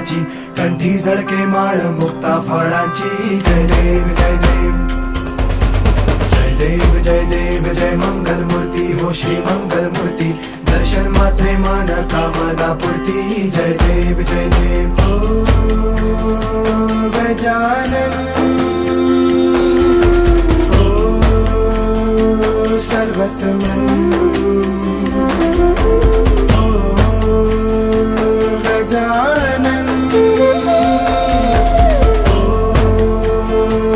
फुलाची, कंठी झळके माळ मुक्ता फळाची. जय देव जय देव जय देव जय देव जय मंगल मूर्ती हो श्री मंगल मूर्ती. दर्शन मात्रे मन कामना पूर्ती. जय देव जय देव हो गजानन हो सर्वत्र